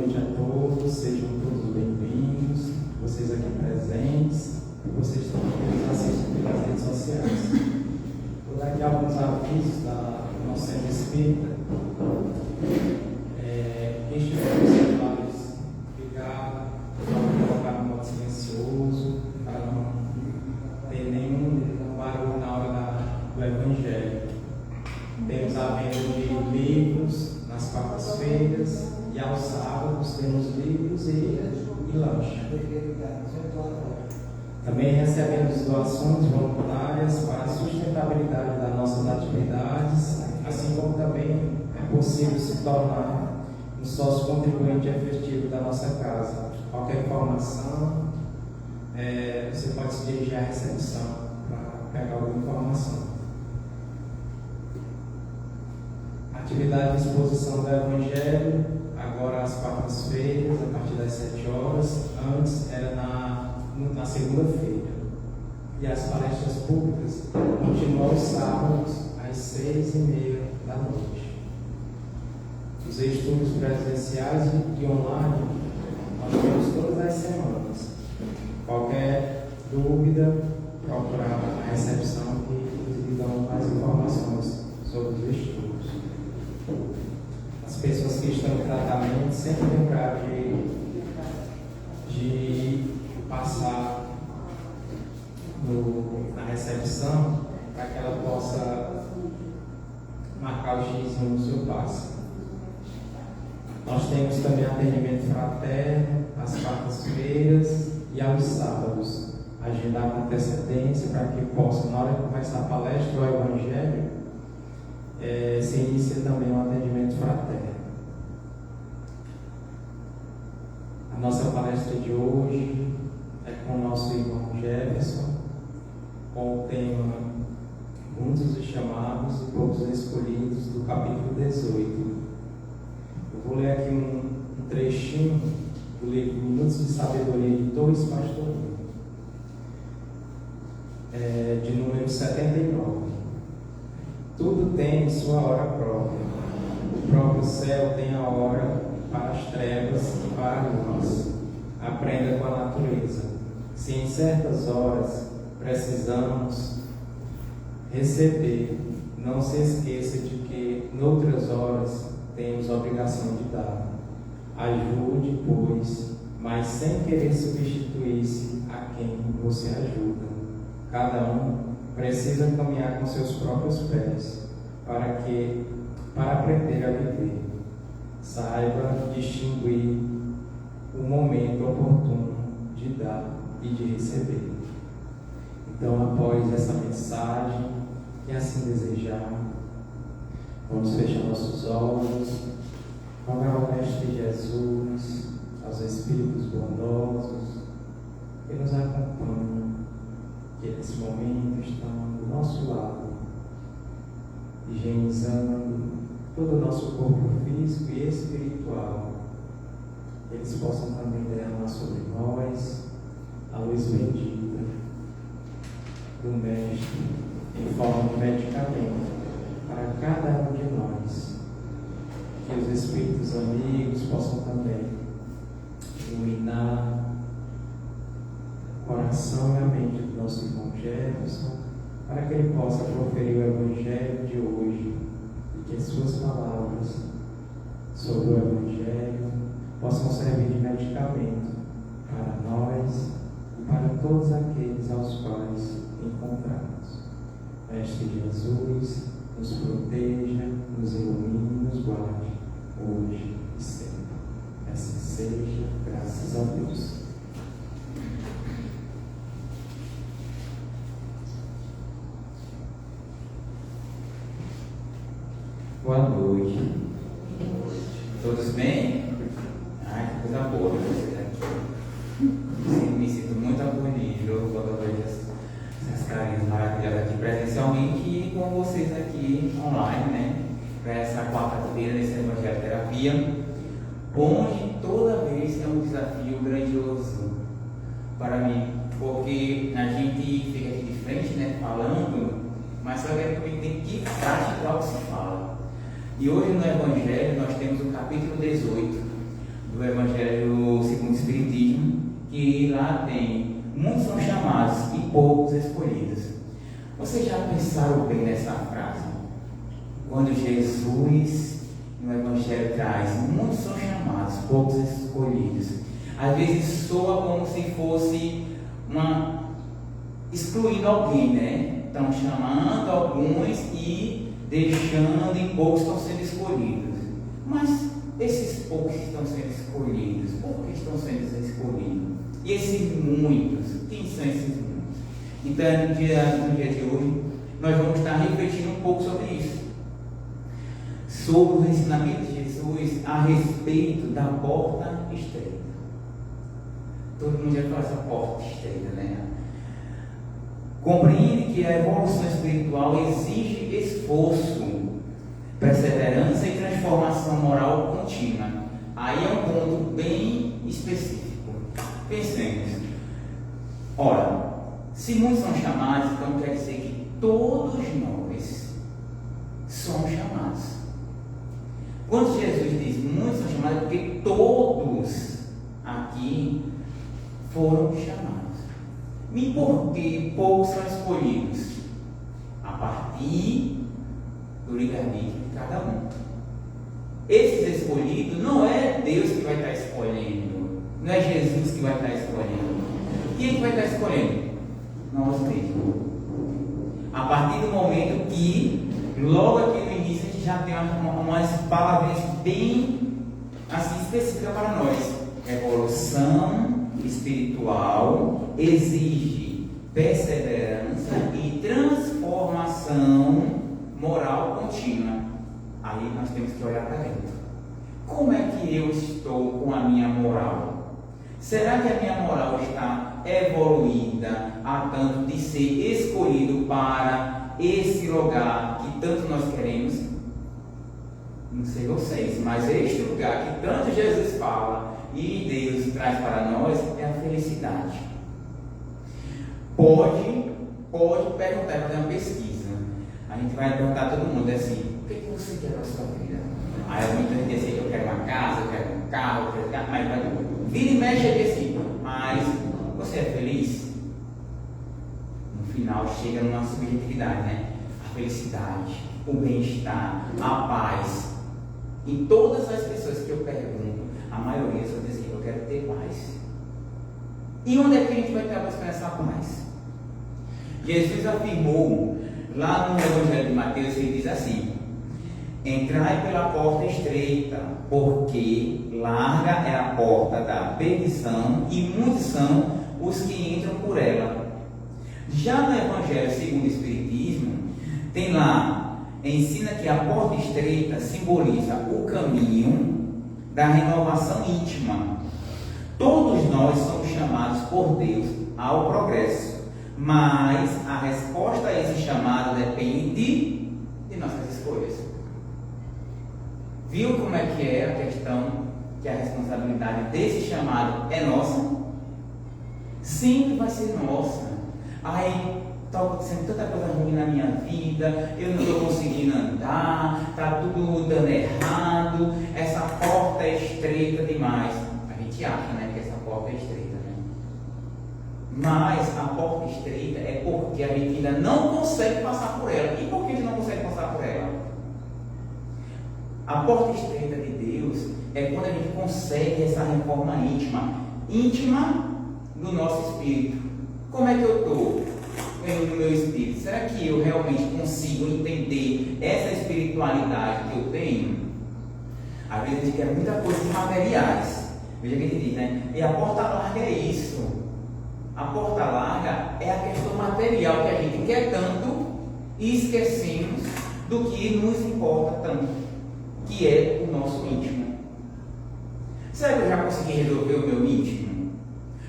noite a todos, sejam todos bem-vindos, vocês aqui presentes e vocês também que nos assistem pelas redes sociais. Vou dar aqui alguns avisos do nosso centro espírita. Quem estiver com os celulares ligados, vamos colocar no modo silencioso, para não ter nenhum barulho na hora do Evangelho. Temos a venda de livros nas quartas-feiras e aos sábados temos livros e lanche. Também recebemos doações voluntárias para a sustentabilidade das nossas atividades, assim como também é possível se tornar um sócio contribuinte efetivo da nossa casa. Qualquer informação, você pode se dirigir à recepção para pegar alguma informação. Atividade de exposição do Evangelho, agora às quartas-feiras, a partir das 7 horas. Antes era na segunda-feira. E as palestras públicas continuam aos sábados, às 6h30 da noite. Os estudos presenciais e online nós temos todas as semanas. Qualquer dúvida, procurar a recepção que lhe dão mais informações sobre os estudos. As pessoas que estão em tratamento sempre lembrar de passar na recepção para que ela possa marcar o X no seu passe. Nós temos também atendimento fraterno às quartas-feiras e aos sábados. Agendar com antecedência para que possa, na hora de começar a palestra ou Evangelho, se inicia também um atendimento fraterno. A nossa palestra de hoje é com o nosso irmão Jefferson, com o tema Muitos os Chamados e Poucos Escolhidos, do capítulo 18. Eu vou ler aqui um trechinho do livro Minutos de Sabedoria de Dois Pastorinhos, de número 79. Tudo tem sua hora própria. O próprio céu tem a hora para as trevas e para a luz. Aprenda com a natureza. Se em certas horas precisamos receber, não se esqueça de que noutras horas temos a obrigação de dar. Ajude, pois, mas sem querer substituir-se a quem você ajuda. Cada um precisa caminhar com seus próprios pés para aprender a viver. Saiba distinguir o momento oportuno de dar e de receber. Então, após essa mensagem, e assim desejar, vamos fechar nossos olhos, rogar ao Mestre Jesus, aos Espíritos bondosos que nos acompanham, que nesse momento estão do nosso lado, higienizando todo o nosso corpo físico e espiritual. Eles possam também derramar sobre nós a luz bendita do Mestre em forma de medicamento para cada um de nós. Que os Espíritos amigos possam também iluminar o coração e a mente do nosso irmão Jefferson, para que ele possa proferir o Evangelho de hoje e que as suas palavras sobre o Evangelho possam servir de medicamento para nós e para todos aqueles aos quais encontramos. Mestre Jesus, nos proteja, nos ilumine, nos guarde, hoje e sempre. Assim seja, graças a Deus. Boa noite. Todos bem? Ai, que coisa boa ver vocês aqui. Me sinto muito acolhido quando eu vejo essas carinhas maravilhosas aqui presencialmente e com vocês aqui online, né? Para essa quarta-feira nesse Evangelho Terapia, onde toda vez é um desafio grandioso para mim, porque a gente fica aqui de frente, né, falando, mas só que tem que praticar o que se fala. E hoje no Evangelho nós temos o capítulo 18 do Evangelho Vocês já pensaram bem nessa frase? Quando Jesus, no Evangelho, traz, muitos são chamados, poucos escolhidos. Às vezes soa como se fosse excluindo alguém, né? Estão chamando alguns e deixando, e poucos estão sendo escolhidos. Mas esses poucos que estão sendo escolhidos, por que estão sendo escolhidos? E esses muitos, quem são esses muitos? Então, no dia de hoje, nós vamos estar refletindo um pouco sobre isso. Sobre o ensinamento de Jesus a respeito da porta estreita. Todo mundo já fala essa porta estreita, né? Compreende que a evolução espiritual exige esforço, perseverança e transformação moral contínua. Aí é um ponto bem específico. Pensemos. Ora, se muitos são chamados, então quer dizer que todos nós somos chamados. Quando Jesus diz muitos são chamados, é porque todos aqui foram chamados. E por que poucos são escolhidos? A partir do livre-arbítrio de cada um. Esses escolhidos não é Deus que vai estar escolhendo, não é Jesus que vai estar escolhendo. Quem é que vai estar escolhendo? Nós mesmos. A partir do momento que, logo aqui no início, a gente já tem umas palavras bem assim específicas para nós. Evolução espiritual exige perseverança e transformação moral contínua. Aí nós temos que olhar para dentro. Como é que eu estou com a minha moral? Será que a minha moral está evoluída a tanto de ser escolhido para esse lugar que tanto nós queremos? Não sei vocês, mas este lugar que tanto Jesus fala e Deus traz para nós é a felicidade. Pode perguntar, fazer uma pesquisa. A gente vai perguntar a todo mundo assim: o que você quer na sua vida? Aí muita gente diz assim: eu quero uma casa, eu quero um carro, eu quero um carro, mas vira e mexe e diz assim: mas você é feliz? No final chega numa subjetividade, né? A felicidade, o bem-estar, a paz. E todas as pessoas que eu pergunto, a maioria só diz que eu quero ter paz. E onde é que a gente vai estar buscando essa paz? Jesus afirmou lá no Evangelho de Mateus, ele diz assim: entrai pela porta estreita, porque larga é a porta da perdição e muitos são os que entram por ela. Já no Evangelho segundo o Espiritismo, tem lá, ensina que a porta estreita simboliza o caminho da renovação íntima. Todos nós somos chamados por Deus ao progresso, mas a resposta a esse chamado depende de nossas escolhas. Viu como é que é a questão, que a responsabilidade desse chamado é nossa? Sempre vai ser nossa. Aí está acontecendo tanta coisa ruim na minha vida, eu não estou conseguindo andar, está tudo dando errado, essa porta é estreita demais. A gente acha, né, que essa porta é estreita, né? Mas a porta estreita é porque a gente ainda não consegue passar por ela. E por que a gente não consegue passar por ela? A porta estreita de Deus é quando a gente consegue essa reforma íntima do nosso espírito. Como é que eu estou no meu espírito? Será que eu realmente consigo entender essa espiritualidade que eu tenho? Às vezes a gente quer muita coisa de materiais. Veja o que a gente diz, né? E a porta larga é isso. A porta larga é a questão material que a gente quer tanto e esquecemos do que nos importa tanto, que é o nosso íntimo. Será que eu já consegui resolver o meu íntimo?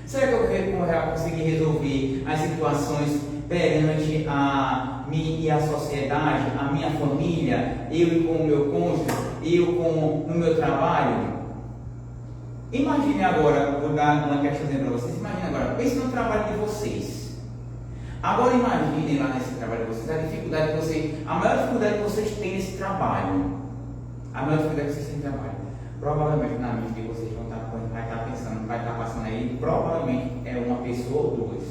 Será que eu já consegui resolver as situações perante a mim e a sociedade, a minha família, eu com o meu cônjuge, no meu trabalho? Imagine agora, vou dar uma questãozinha para vocês. Imagine agora, pense no trabalho de vocês. Agora imaginem lá nesse trabalho de vocês a dificuldade que vocês, a maior dificuldade que vocês têm nesse trabalho. A maior dificuldade que vocês têm no trabalho. Provavelmente na mente de vocês vai estar pensando, vai estar passando aí, provavelmente é uma pessoa ou duas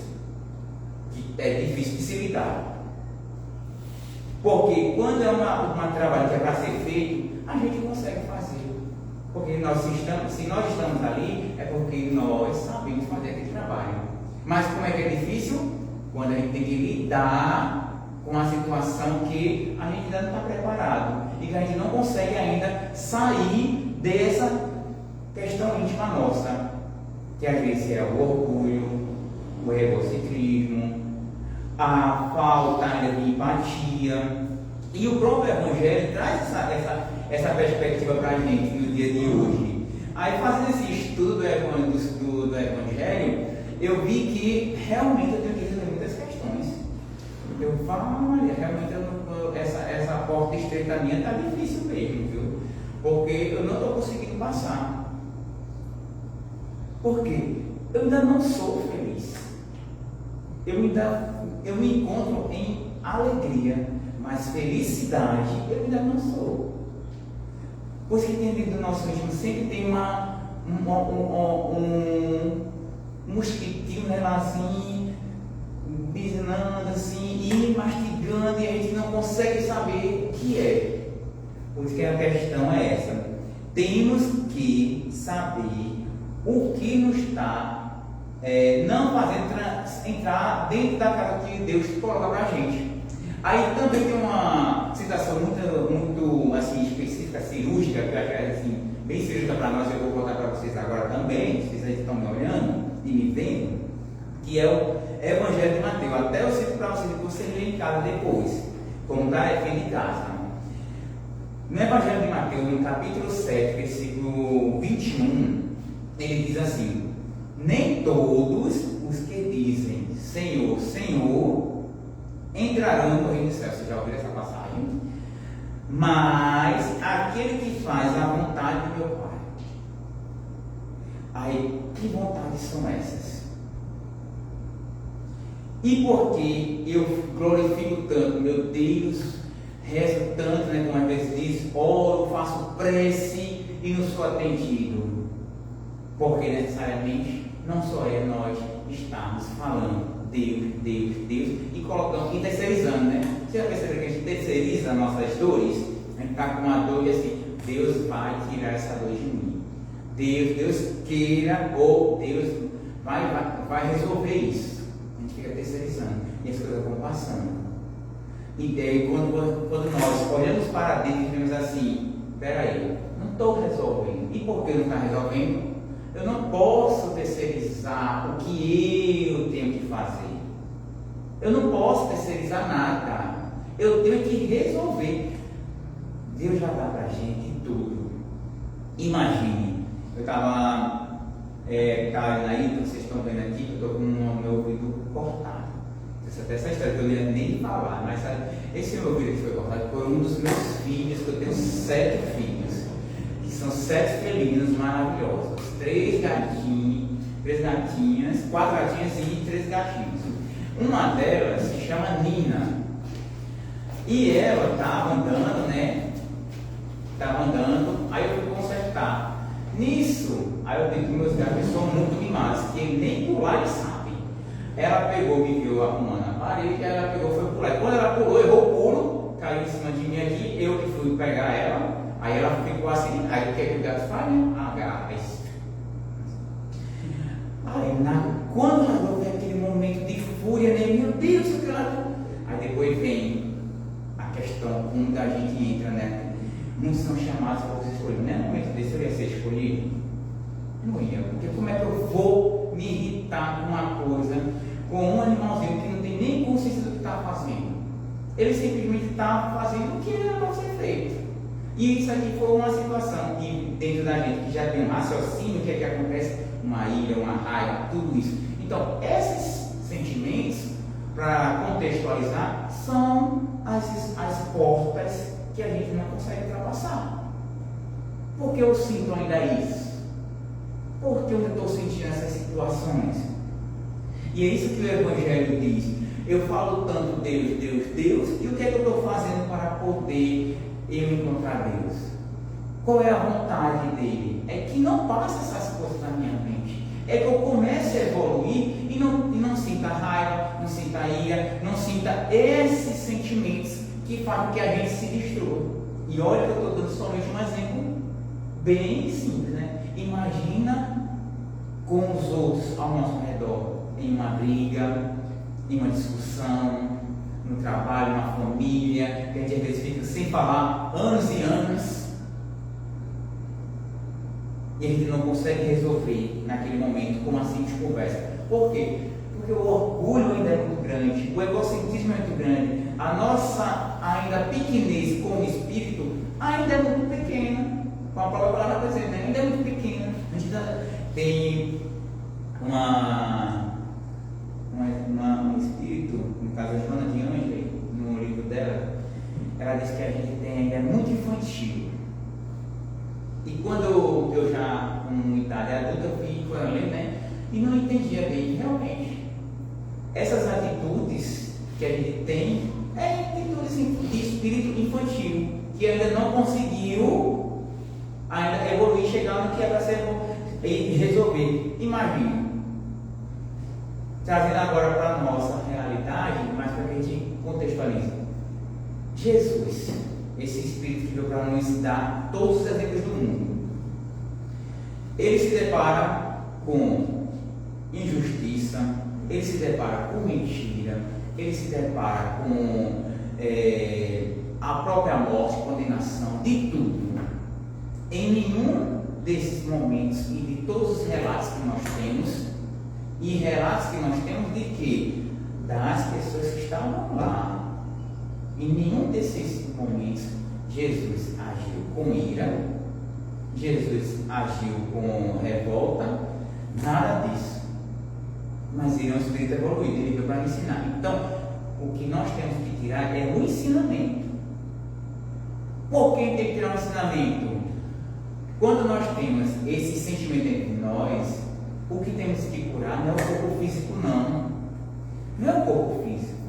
que é difícil de se lidar. Porque quando é um trabalho que é para ser feito, a gente consegue fazer. Porque se nós estamos ali, é porque nós sabemos fazer aquele trabalho. Mas como é que é difícil? Quando a gente tem que lidar com uma situação que a gente ainda não está preparado e que a gente não consegue ainda sair dessa questão íntima nossa, que às vezes é o orgulho, o egocentrismo, a falta ainda de empatia. E o próprio Evangelho traz essa perspectiva para a gente no dia de hoje. Aí, fazendo esse estudo do Evangelho, eu vi que realmente eu tenho que resolver muitas questões. Eu falo, olha, realmente essa porta estreita minha está difícil mesmo, viu? Porque eu não estou conseguindo passar. Por quê? Eu ainda não sou feliz. Eu me encontro em alegria, mas felicidade eu ainda não sou. Pois que dentro do nosso íntimo sempre tem um mosquitinho, né, lá assim, bisnando assim, e mastigando, e a gente não consegue saber o que é. Pois que a questão é essa. Temos que saber o que nos está não fazendo entrar dentro da casa que Deus coloca para a gente. Aí também tem uma situação muito assim, específica, cirúrgica, que eu acho que é assim, bem cirúrgica para nós, eu vou contar para vocês agora também, se vocês estão me olhando e me vendo, que é o Evangelho de Mateus. Até eu cito para vocês lerem em casa depois, como tarefa de casa. No Evangelho de Mateus, no capítulo 7, versículo 21, ele diz assim: nem todos os que dizem Senhor, Senhor entrarão no reino do céu. Vocês já ouviram essa passagem? Mas aquele que faz a vontade do meu Pai. Aí, que vontades são essas? E porque eu glorifico tanto, meu Deus, rezo tanto, né, como às vezes diz, oro, faço prece e não sou atendido? Porque necessariamente não só é nós estarmos falando Deus, Deus, Deus e colocando e terceirizando, né? Você já percebeu que a gente terceiriza nossas dores? A gente está com uma dor e assim, Deus vai tirar essa dor de mim. Deus queira, ou Deus vai resolver isso. A gente fica terceirizando e as coisas vão passando. E aí, quando nós olhamos para dentro e vemos assim, peraí, não estou resolvendo. E por que não está resolvendo? Eu não posso terceirizar o que eu tenho que fazer. Eu não posso terceirizar nada. Eu tenho que resolver. Deus já dá para a gente tudo. Imagine, eu estava aí, vocês estão vendo aqui, eu estou com o meu ouvido cortado. Essa história que eu não ia nem falar, mas sabe, esse meu ouvido que foi cortado por um dos meus filhos, que eu tenho 7 filhos, que são 7 felinos maravilhosos. 3 gatinhas, 4 gatinhas e 3 gatinhos. Uma delas se chama Nina. E ela estava andando, né? Estava andando, aí eu fui consertar. Nisso, aí eu digo que meus gatos são muito mimados, que ele nem pular ele sabe. Ela pegou, me viu arrumando a parede, aí ela pegou, foi pular. E quando ela pulou, errou o pulo, caiu em cima de mim aqui, eu que fui pegar ela, aí ela ficou assim, aí o que é que o gato faz? Agarra. Quando ela vê aquele momento de fúria, né? Meu Deus, o que ela... Aí depois vem a questão, quando a gente entra, né? Muitos são chamados para você escolher. Não é momento desse eu ia ser escolhido? Não ia, porque como é que eu vou me irritar com uma coisa, com um animalzinho que não tem nem consciência do que está fazendo? Ele simplesmente está fazendo o que era para ser feito. E isso aqui foi uma situação que dentro da gente que já tem um raciocínio, o que é que acontece? Uma ira, uma raiva, tudo isso. Então, esses sentimentos, para contextualizar, são as portas que a gente não consegue ultrapassar. Por que eu sinto ainda isso? Por que eu estou sentindo essas situações? E é isso que o Evangelho diz. Eu falo tanto Deus, Deus, Deus, e o que é que eu estou fazendo para poder eu encontrar Deus? Qual é a vontade dele? É que não passe essas coisas na minha mente. É que eu comece a evoluir e não sinta raiva, não sinta ira, não sinta esses sentimentos que faz com que a gente se destrua. E olha que eu estou dando somente um exemplo bem simples, né? Imagina com os outros ao nosso redor, em uma briga, em uma discussão, no trabalho, na família, que a gente às vezes fica sem falar anos e anos, e a gente não consegue resolver naquele momento com uma simples conversa. Por quê? Porque o orgulho ainda é muito grande, o egocentrismo é muito grande, a nossa ainda pequenez como espírito ainda é muito pequena, como a própria palavra está dizendo, ainda é muito pequena. A gente tem um espírito, no caso a Joana de Ângela, no livro dela, ela diz que a gente tem ainda muito infantil. E quando eu já, com idade adulta, fui ler, né? E não entendia bem, realmente, essas atitudes que a gente tem, atitudes de espírito infantil, que ainda não conseguiu ainda evoluir, chegar no que é para ser resolver. Imagina, trazendo agora para a nossa realidade, mas para que a gente contextualize. Jesus, esse Espírito que veio para nos dar todos os exemplos do mundo, ele se depara com injustiça, ele se depara com mentira, ele se depara com a própria morte, condenação, de tudo. Em nenhum desses momentos e de todos os relatos que nós temos, e relatos que nós temos de que? Das pessoas que estavam lá, em nenhum desses momentos Jesus agiu com ira, Jesus agiu com revolta, nada disso. Mas ele é um espírito evoluído, ele veio para ensinar. Então, o que nós temos que tirar é o ensinamento. Por que tem que tirar um ensinamento? Quando nós temos esse sentimento entre nós, o que temos que curar não é o corpo físico, não. Não é o corpo físico,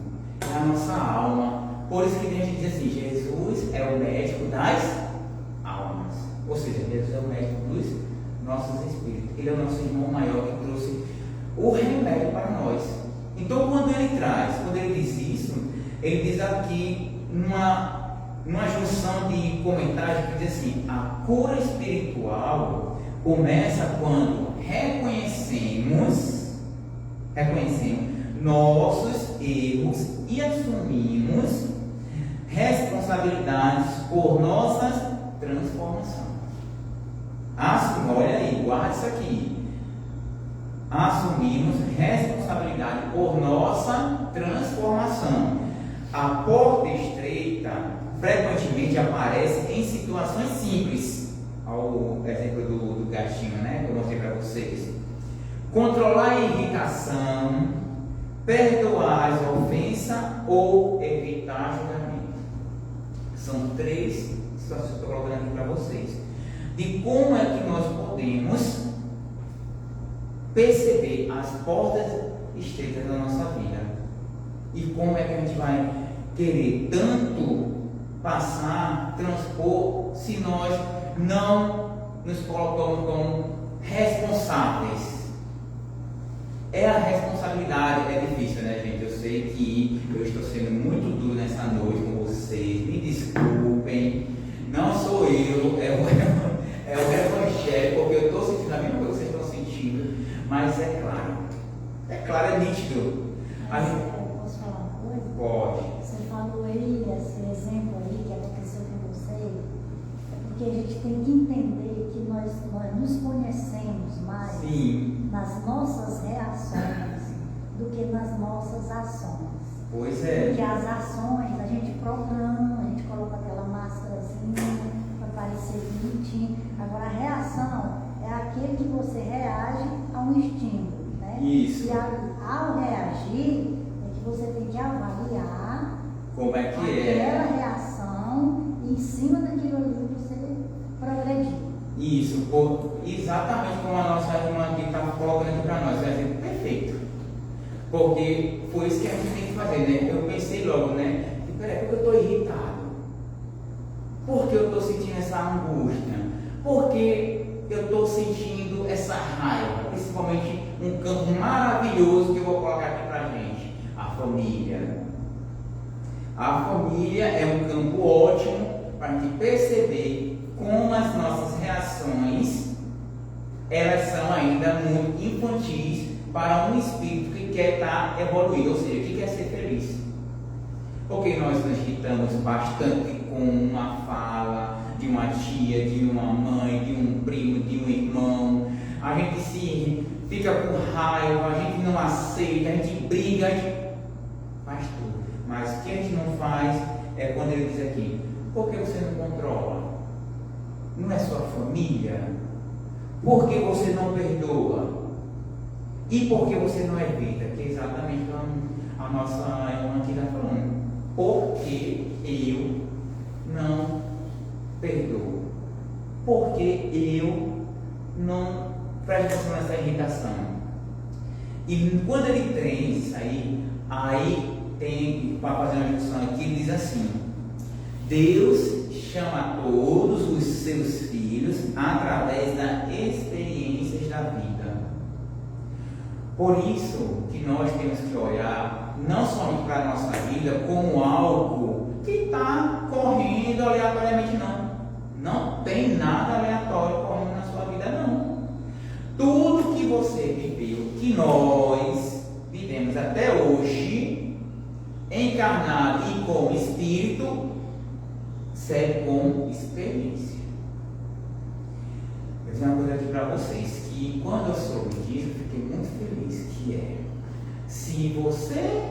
é a nossa alma. Por isso que a gente diz assim, Jesus é o médico das almas. Ou seja, Jesus é o médico dos nossos espíritos. Ele é o nosso irmão maior que trouxe o remédio para nós. Então, quando ele diz isso, ele diz aqui numa junção de comentários que diz assim: a cura espiritual começa quando reconhecemos nossos erros e assumimos responsabilidades por nossas transformações. Olha aí, guarda isso aqui. Assumimos responsabilidade por nossa transformação. A porta estreita frequentemente aparece em situações simples. Olha o exemplo do gatinho, né? Que eu mostrei para vocês. Controlar a irritação, perdoar as ofensas ou evitar julgamento. São 3 situações que eu estou colocando aqui para vocês. De como é que nós podemos perceber as portas estreitas da nossa vida. E como é que a gente vai querer tanto passar, transpor, se nós não nos colocamos como responsáveis. É a responsabilidade, é difícil, né, gente? Eu sei que eu estou sendo muito duro nessa noite com vocês, me desculpem, não sou eu, é o Evangelho, porque eu estou sentindo a mesma coisa que vocês estão sentindo, mas é claro, é nítido. Posso falar uma coisa? Pode. Você falou aí, esse exemplo aí que aconteceu com você, é porque a gente tem que entender que nós nos conhecemos mais Sim. nas nossas reações do que nas nossas ações. Pois é. Porque as ações a gente programa, a gente coloca aquela máscarazinha para parecer bonitinho. Agora a reação é aquele que você reage a um estímulo, né? Isso. E ao reagir, é que você tem que avaliar Como é que aquela é? reação e em cima daquilo ali você progredir. Isso, exatamente como a nossa irmã aqui está colocando aqui para nós, é um exemplo perfeito. Porque foi isso que a gente tem que fazer, né? Eu pensei logo, né? Peraí, porque eu estou irritado? Por que eu estou sentindo essa angústia? Porque eu estou sentindo essa raiva? Principalmente um campo maravilhoso que eu vou colocar aqui para a gente: a família. A família é um campo ótimo para a gente perceber como as nossas reações elas são ainda muito infantis para um espírito que quer estar evoluído, ou seja, que quer ser feliz. Porque nós nos irritamos bastante com uma fala de uma tia, de uma mãe, de um primo, de um irmão. A gente se fica com raiva, a gente não aceita, a gente briga, a gente faz tudo. Mas o que a gente não faz é quando ele diz aqui: por que você não controla? Não é sua família? Por que você não perdoa? E por que você não evita? Que é exatamente a nossa irmã aqui está falando. Porque eu não perdoo? Porque eu não presto atenção nessa irritação? E quando ele tem isso aí tem para fazer uma discussão aqui, ele diz assim: Deus chama todos os seus filhos através das experiências da vida. Por isso que nós temos que olhar não somente para a nossa vida como algo que está correndo aleatoriamente, não. Não tem nada aleatório correndo na sua vida, não. Tudo que você viveu, que nós vivemos até hoje, encarnado e como espírito, serve como experiência. Eu vou dizer uma coisa aqui para vocês, que quando eu soube disso, eu fiquei muito feliz, que é: se você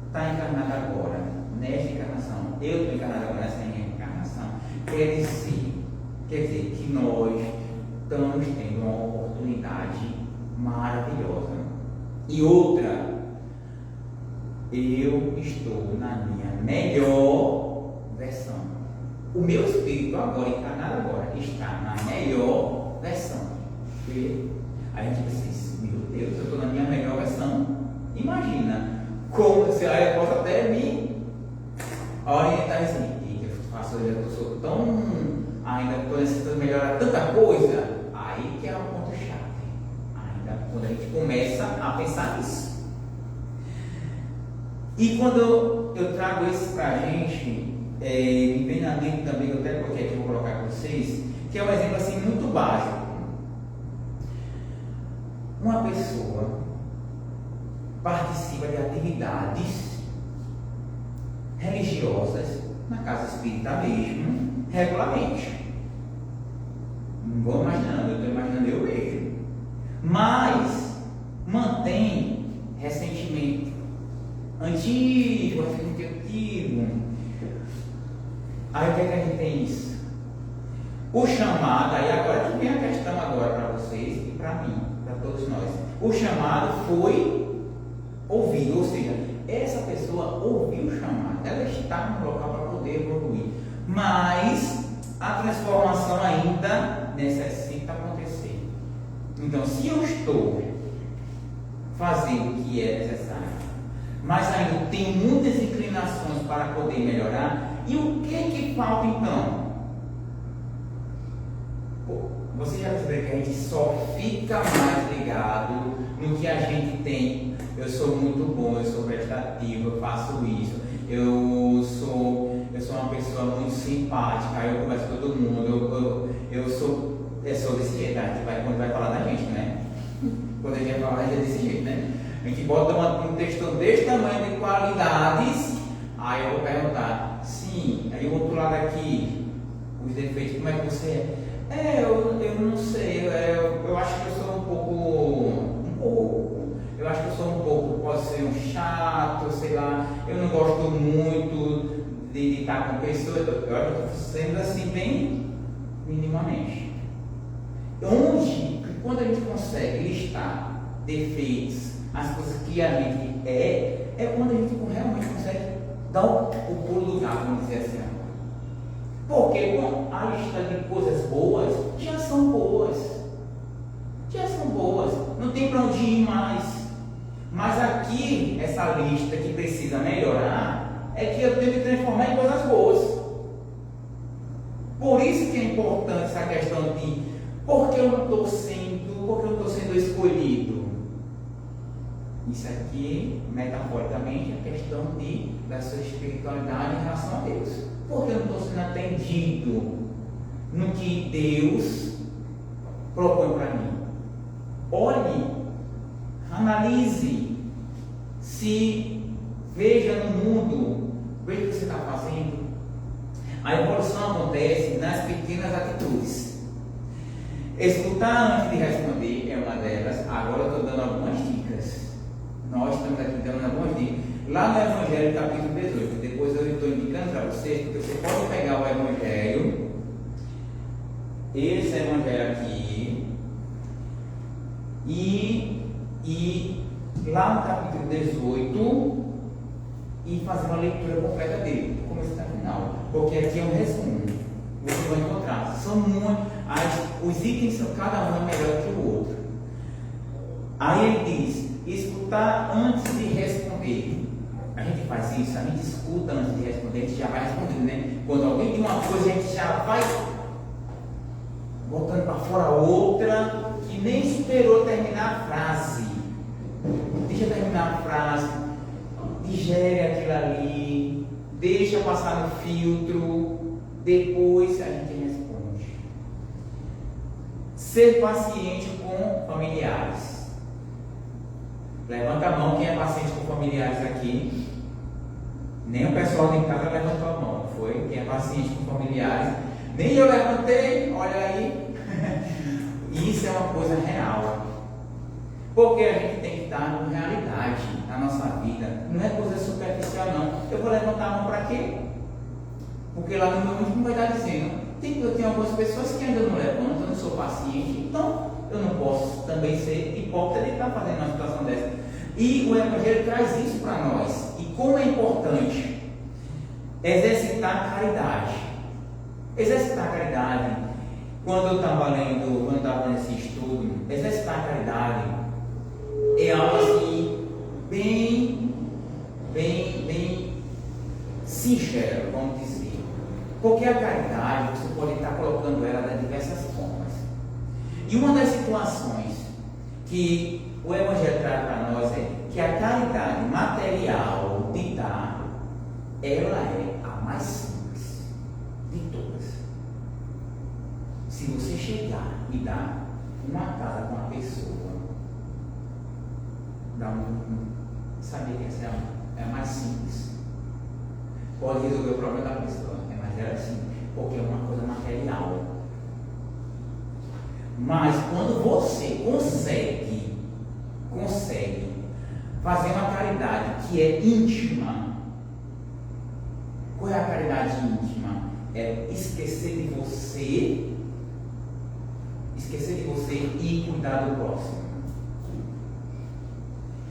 está encarnado agora, nesta encarnação, eu estou encarnado agora nessa encarnação, quer dizer que nós estamos tendo uma oportunidade maravilhosa. E outra, eu estou na minha melhor versão. O meu espírito agora, encarnado agora, está na melhor versão. E aí a gente pensa: meu Deus, eu estou na minha melhor versão. Imagina como se aí eu posso até me orientar assim: eu sou tão, ainda estou necessitando melhorar tanta coisa. Aí que é o ponto-chave. Ainda quando a gente começa a pensar nisso. E quando eu trago isso para a gente, me vem na mente também, eu até coloquei aqui, vou colocar com vocês, que é um exemplo assim muito básico. Uma pessoa participa de atividades religiosas na casa espírita mesmo, regularmente. Não vou imaginando, eu estou imaginando eu mesmo. Mas mantém ressentimento antigo. Aí o que é que a gente tem isso? O chamado, aí agora que vem a questão agora para vocês e para mim, para todos nós. O chamado foi ouvido, ou seja, essa pessoa ouviu o chamado, ela está no local para poder evoluir, mas a transformação ainda necessita acontecer. Então, se eu estou fazendo o que é necessário, mas ainda tenho muitas inclinações para poder melhorar, e o que falta então? Você já percebeu que a gente só fica mais ligado no que a gente tem? Eu sou muito bom, eu sou prestativo, eu faço isso, eu sou uma pessoa muito simpática, eu converso com todo mundo, eu sou desse jeito, quando vai falar da gente, né? Quando a gente vai falar, a gente é desse jeito, né? A gente bota um texto desse tamanho de qualidades, aí eu vou perguntar: sim, aí o outro lado aqui, os defeitos, como é que você é? Eu não sei, eu acho que eu sou um pouco, eu acho que eu sou um pouco, posso ser um chato, sei lá, eu não gosto muito de estar com pessoas, eu estou sendo assim bem minimamente. Quando a gente consegue listar defeitos, as coisas que a gente é quando a gente realmente consegue dar o pulo do gato, vamos dizer assim. Porque a lista de coisas boas já são boas. Não tem para onde ir mais. Mas aqui, essa lista que precisa melhorar, é que eu tenho que transformar em coisas boas. Por isso que é importante essa questão de por que eu não estou sendo escolhido? Isso aqui, metaforicamente, é questão da sua espiritualidade em relação a Deus. Porque eu não estou sendo atendido no que Deus propõe para mim. Olhe, analise, se veja no mundo, veja o que você está fazendo. A evolução acontece nas pequenas atitudes. Escutar antes de responder é uma delas. Agora eu estou dando algumas dicas. Nós estamos aqui dando algumas dicas. Lá no Evangelho, capítulo 18, depois eu estou indicando para vocês, porque você pode pegar o Evangelho, esse Evangelho aqui, e lá no capítulo 18, e fazer uma leitura completa dele, do começo até o final, porque aqui é um resumo. Você vai encontrar, os itens são cada um melhor que o outro. Aí ele diz: escutar antes de responder. A gente faz isso, a gente escuta antes de responder, a gente já vai respondendo, né? Quando alguém diz uma coisa, a gente já vai botando para fora outra, que nem esperou terminar a frase. Deixa terminar a frase, digere aquilo ali, deixa passar no filtro, depois a gente responde. Ser paciente com familiares. Levanta a mão quem é paciente com familiares aqui. Nem o pessoal de casa levantou a mão, foi? Quem é paciente com familiares. Nem eu levantei, olha aí. Isso é uma coisa real. Porque a gente tem que estar com realidade na nossa vida. Não é coisa superficial, não. Eu vou levantar a mão para quê? Porque lá no meu mundo vai estar dizendo: eu tenho algumas pessoas que ainda não levantam, eu não sou paciente, então eu não posso também ser hipócrita de estar fazendo uma situação dessa. E o Evangelho traz isso para nós. E como é importante exercitar a caridade. Exercitar a caridade. Quando eu estava nesse estudo, exercitar a caridade é algo assim, bem singelo, vamos dizer. Porque a caridade, você pode estar colocando ela de diversas formas. E uma das situações que o Evangelho traz para nós é que a caridade material de dar, ela é a mais simples de todas. Se você chegar e dar uma casa com uma pessoa, saber que essa é a mais simples. Pode resolver o problema da pessoa, mas ela é simples, porque é uma coisa material. Mas quando você consegue fazer uma caridade que é íntima, qual é a caridade íntima? É esquecer de você e cuidar do próximo.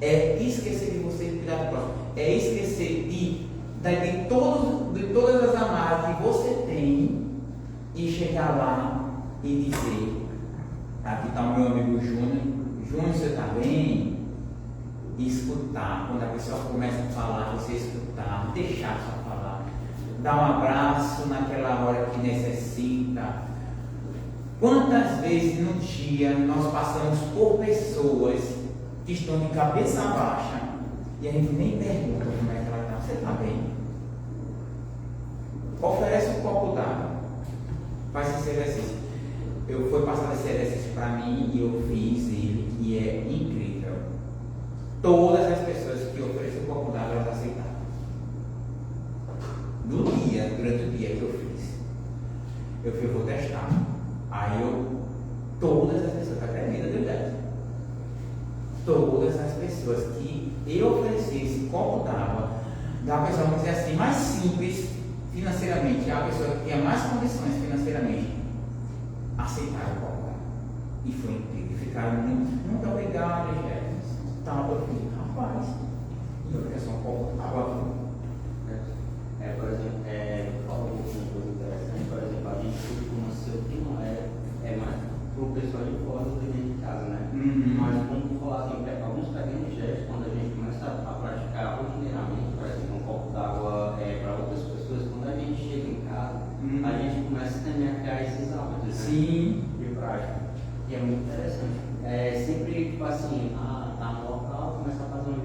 É esquecer de você e cuidar do próximo. É esquecer de todas as amarras que você tem e chegar lá e dizer: aqui está o meu amigo Júnior, você está bem? E escutar. Quando a pessoa começa a falar, você escutar, deixar só falar, dar um abraço naquela hora que necessita. Quantas vezes no dia nós passamos por pessoas que estão de cabeça baixa e a gente nem pergunta como é que ela está? Você está bem? Oferece um copo d'água, faz esse exercício. Foi passado esse exercício para mim e eu fiz ele, e é incrível. Todas as pessoas que oferecem um copo d'água, elas aceitaram. Durante o dia que eu fiz, eu vou testar. Aí todas as pessoas, está tremenda, de verdade. Todas as pessoas que eu ofereci esse copo d'água, da pessoa, vamos dizer assim, mais simples financeiramente, a pessoa que tinha mais condições financeiramente, aceitaram o copo d'água. E foi incrível. Ficaram muito obrigado, Jefferson. Eu falei: rapaz, e eu quero só um copo d'água. Por exemplo, falou uma coisa interessante, por exemplo, a gente costuma ser o que não é mais para o pessoal de fora do que dentro de casa, né? Mas como falar assim, alguns pequenos gestos, quando a gente começa a praticar rotineiramente, por exemplo, um copo d'água para outras pessoas, quando a gente chega em casa, a gente começa também a criar esses hábitos, Sim. De prática. E é muito interessante. Sempre, tipo assim, tá no local, começa a fazer um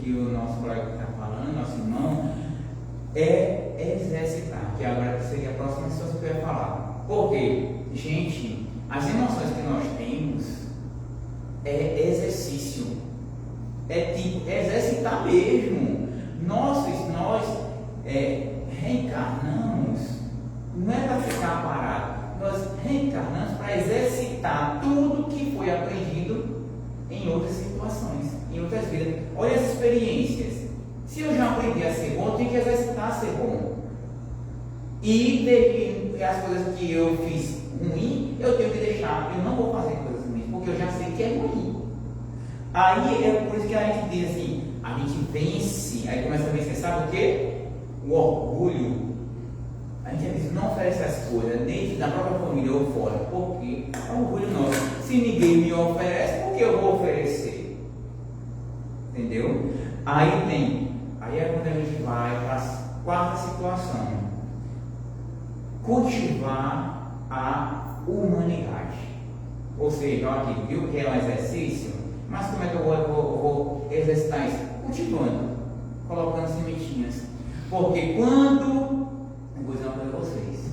que o nosso colega está falando, nosso irmão, é exercitar, que agora seria a próxima situação que eu ia falar. Porque, gente, as emoções que nós temos é exercício, é tipo exercitar mesmo. Nós reencarnamos, não é para ficar parado, nós reencarnamos para exercitar tudo que foi aprendido em outras situações, em outras vidas. Olha as experiências. Se eu já aprendi a ser bom, eu tenho que exercitar a ser bom. E as coisas que eu fiz ruim, eu tenho que deixar. Eu não vou fazer coisas ruins, porque eu já sei que é ruim. Aí é por isso que a gente diz assim, a gente vence, aí começa a vencer, sabe o quê? O orgulho. A gente diz, não oferece as coisas, dentro da própria família ou fora, porque é um orgulho nosso. Se ninguém me oferece, por que eu vou oferecer? Entendeu? Aí é quando a gente vai para a quarta situação. Cultivar a humanidade. Ou seja, aqui, viu que é um exercício? Mas como é que eu vou exercitar isso? Cultivando, colocando sementinhas. Porque quando, eu vou dizer uma coisa para vocês,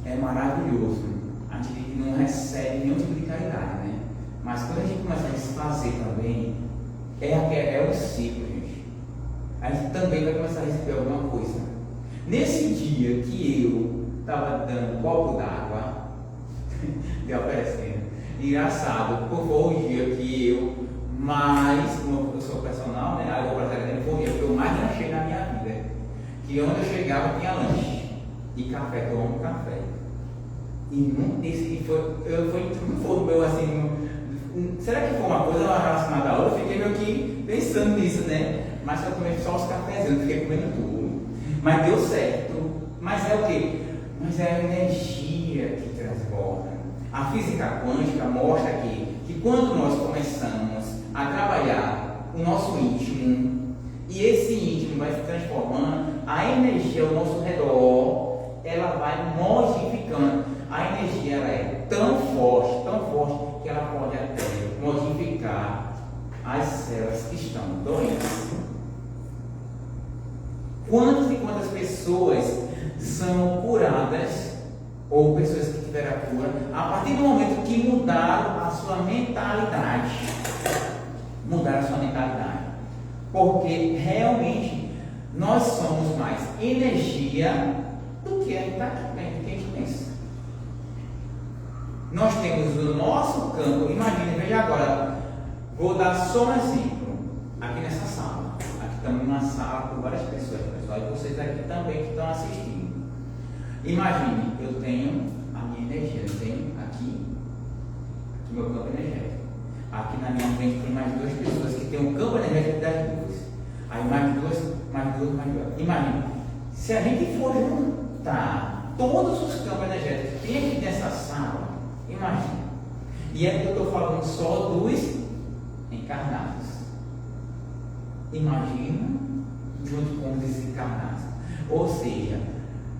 é maravilhoso. A gente não recebe nenhum tipo de caridade, né? Mas quando a gente começa a desfazer também, é o ciclo, gente. A gente também vai começar a receber alguma coisa. Nesse dia que eu estava dando um copo d'água, me oferecendo, engraçado, porque foi o dia que eu mais, como eu sou personal, né? Aí eu vou para foi o dia que eu mais lanchei na minha vida. Que onde eu chegava tinha lanche e café, que eu amo café. E não foi o meu assim. Será que foi uma coisa relacionada a outra? Eu fiquei meio que pensando nisso, né? Mas eu comi só os cafezinhos, fiquei comendo tudo. Mas deu certo. Mas é o quê? Mas é a energia que transborda. A física quântica mostra que quando nós começamos a trabalhar o nosso íntimo, e esse íntimo vai se transformando, a energia ao nosso redor, ela vai modificando. A energia ela é tão forte, que ela pode até modificar as células que estão doentes. Quantas e quantas pessoas são curadas, ou pessoas que tiveram a cura, a partir do momento que mudaram a sua mentalidade? Mudaram a sua mentalidade. Porque realmente nós somos mais energia do que a gente pensa. Nós temos o nosso campo, imagine, veja agora, vou dar só um exemplo, aqui nessa sala. Aqui estamos numa sala com várias pessoas, pessoal, e vocês aqui também que estão assistindo. Imagine, eu tenho a minha energia, eu tenho aqui meu campo energético. Aqui na minha frente tem mais duas pessoas que têm um campo energético das duas. Aí mais duas. Imagine, se a gente for juntar todos os campos energéticos que tem aqui nessa sala, imagina. E é que eu estou falando só dos encarnados. Imagina junto com os desencarnados. Ou seja,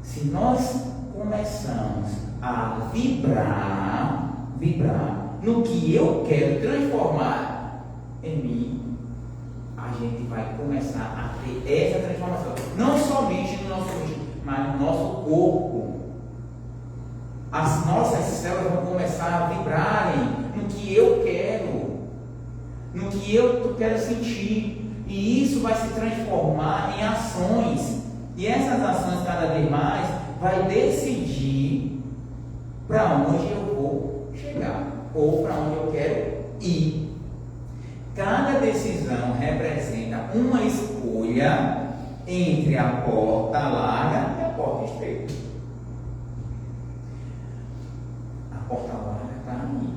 se nós começamos a vibrar no que eu quero transformar em mim, a gente vai começar a ter essa transformação. Não somente no nosso íntimo, mas no nosso corpo. As nossas células vão começar a vibrarem no que eu quero, no que eu quero sentir. E isso vai se transformar em ações. E essas ações, cada vez mais, vai decidir para onde eu vou chegar ou para onde eu quero ir. Cada decisão representa uma escolha entre a porta larga e a porta estreita. A porta larga está aí.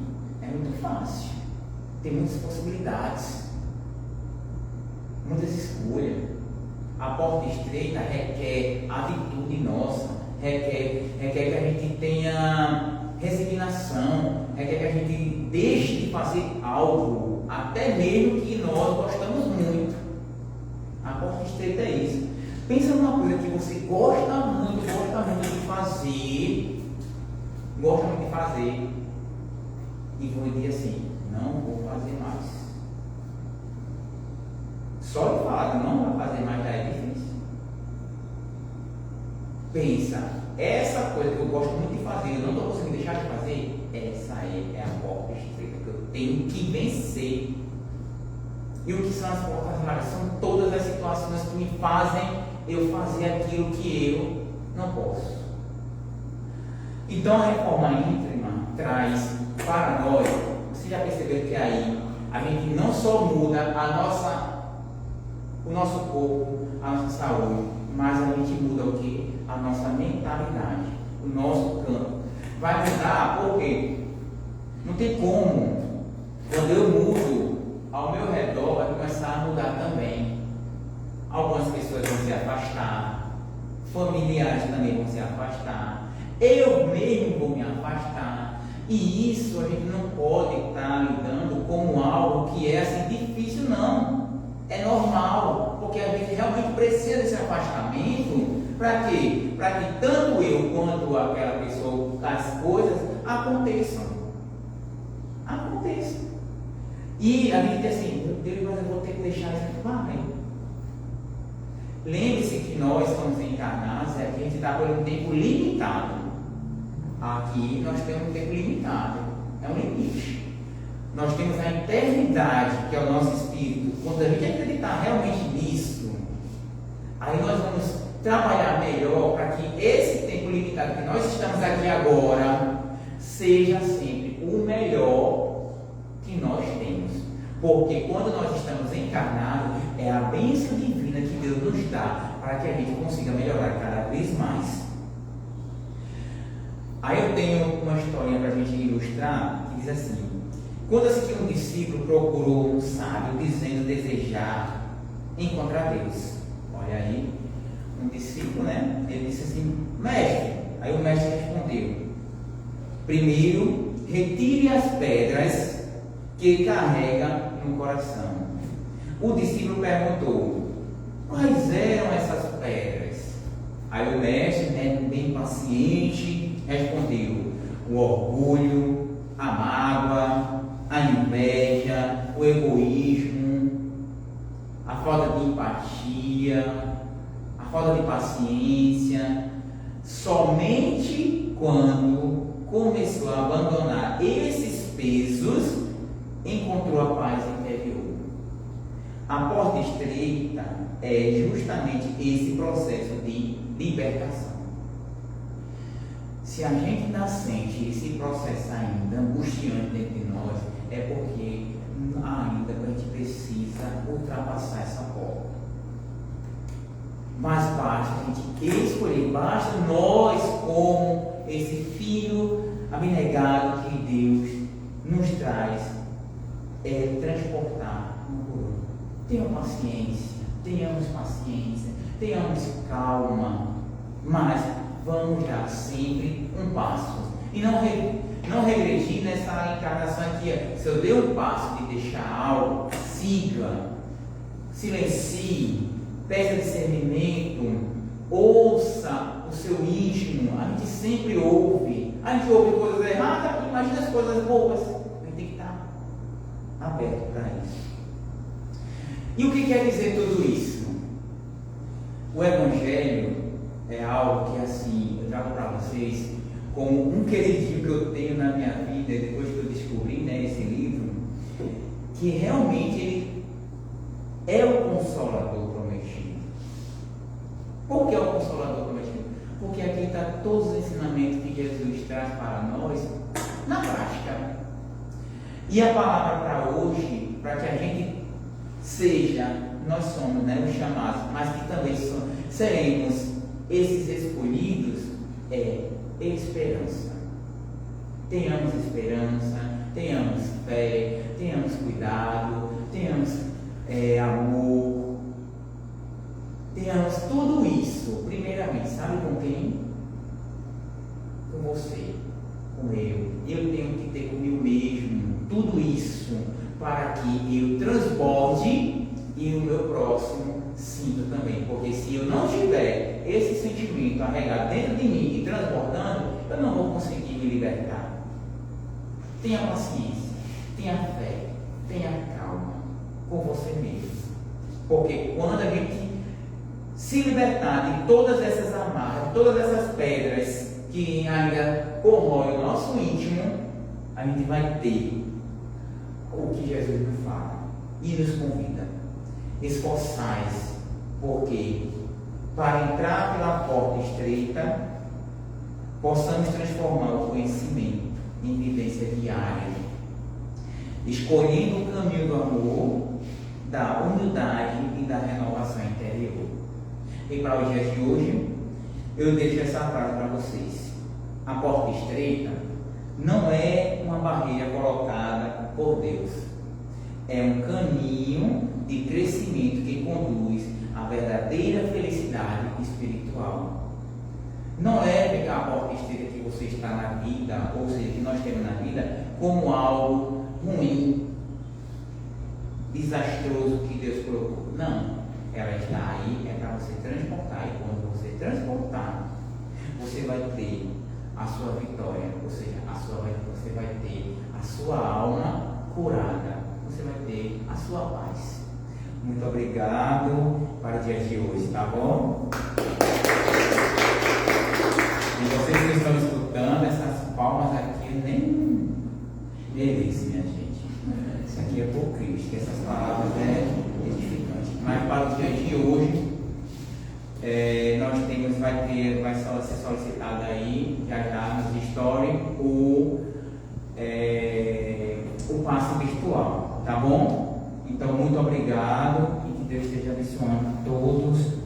É muito fácil. Tem muitas possibilidades. Muitas escolhas. A porta estreita requer atitude nossa, requer que a gente tenha resignação, requer que a gente deixe de fazer algo, até mesmo que nós gostamos muito. A porta estreita é isso. Pensa numa coisa que você gosta muito de fazer, e vou dizer assim, não vou fazer mais. Só de falar que não vai fazer mais já é difícil. Pensa, essa coisa que eu gosto muito de fazer, eu não estou conseguindo deixar de fazer, essa aí é a porta estreita que eu tenho que vencer. E o que são as portas largas? São todas as situações que me fazem eu fazer aquilo que eu não posso. Então a reforma íntima traz para nós, você já percebeu que aí a gente não só muda o nosso corpo, a nossa saúde, mas a gente muda o que? A nossa mentalidade, o nosso campo. Vai mudar porque não tem como. Quando eu mudo, ao meu redor vai começar a mudar também. Algumas pessoas vão se afastar, familiares também vão se afastar, eu mesmo vou me afastar. E isso a gente não pode estar lidando como algo que é assim difícil, não. É normal, porque a gente realmente precisa desse afastamento. Para quê? Para que tanto eu quanto aquela pessoa, as coisas aconteçam. E a gente diz assim, meu Deus, mas eu vou ter que deixar isso aqui. Lembre-se que nós estamos encarnados, a gente está por um tempo limitado. Aqui nós temos um tempo limitado, é um limite. Nós temos a eternidade, que é o nosso espírito. Quando a gente acreditar realmente nisso, aí nós vamos trabalhar melhor para que esse tempo limitado que nós estamos aqui agora seja sempre o melhor que nós temos. Porque quando nós estamos encarnados, é a bênção divina que Deus nos dá para que a gente consiga melhorar cada vez mais. Aí eu tenho uma historinha para a gente ilustrar que diz assim: quando um discípulo procurou um sábio dizendo desejar encontrar Deus. Olha aí, um discípulo, né? Ele disse assim: mestre. Aí o mestre respondeu: primeiro, retire as pedras que carrega no coração. O discípulo perguntou: quais eram essas pedras? Aí o mestre, né, bem paciente, respondeu: o orgulho, a mágoa, a inveja, o egoísmo, a falta de empatia, a falta de paciência. Somente quando começou a abandonar esses pesos, encontrou a paz interior. A porta estreita é justamente esse processo de libertação. Se a gente ainda sente esse processo ainda angustiante dentro de nós, é porque ainda a gente precisa ultrapassar essa porta. Mas basta a gente escolher, basta nós, como esse filho abnegado que Deus nos traz, transportar um por um. Tenhamos paciência, tenhamos calma, mas vamos dar sempre um passo. E não regredir nessa encarnação aqui. Se eu dei um passo de deixar algo, siga, silencie, peça discernimento, ouça o seu íntimo. A gente sempre ouve. A gente ouve coisas erradas, imagina as coisas boas. A gente tem que estar aberto para isso. E o que quer dizer tudo isso? O Evangelho é algo que, assim, eu trago para vocês como um queridinho que eu tenho na minha vida, depois que eu descobri, né, esse livro, que realmente ele é o Consolador prometido. Por que é o Consolador prometido? Porque aqui está todos os ensinamentos que Jesus traz para nós na prática. E a palavra para hoje, para que a gente nós somos, né, os chamados, mas que também seremos esses escolhidos, é esperança. Tenhamos esperança, tenhamos fé, tenhamos cuidado, tenhamos amor, tenhamos tudo isso, primeiramente, sabe com quem? Com você, com eu. Eu tenho que ter comigo mesmo tudo isso para que eu transborde e o meu próximo sinta também. Porque se eu não tiver esse sentimento arraigado dentro de mim e transbordando, eu não vou conseguir me libertar. Tenha paciência, tenha fé, tenha calma com você mesmo. Porque quando a gente se libertar de todas essas amarras, todas essas pedras que ainda corroem o nosso íntimo, a gente vai ter o que Jesus nos fala e nos convida. Esforçai-se, porque para entrar pela porta estreita, possamos transformar o conhecimento em vivência diária, escolhendo o caminho do amor, da humildade e da renovação interior. E para os dias de hoje, eu deixo essa frase para vocês. A porta estreita não é uma barreira colocada por Deus. É um caminho de crescimento que conduz à verdadeira felicidade espiritual. Não é pegar a porta estreita que você está na vida, ou seja, que nós temos na vida, como algo ruim, desastroso que Deus colocou. Não. Ela está aí, é para você transportar. E quando você transportar, você vai ter a sua vitória, ou seja, você vai ter a sua alma curada, você vai ter a sua paz. Muito obrigado para o dia de hoje, tá bom? E vocês que estão escutando, essas palmas aqui nem merecem, minha gente. Isso aqui é por Cristo, essas palavras é edificante. Mas para o dia de hoje, nós temos, vai ser solicitado aí, já nos stories, o passe virtual, tá bom? Então, muito obrigado e que Deus esteja abençoando a todos.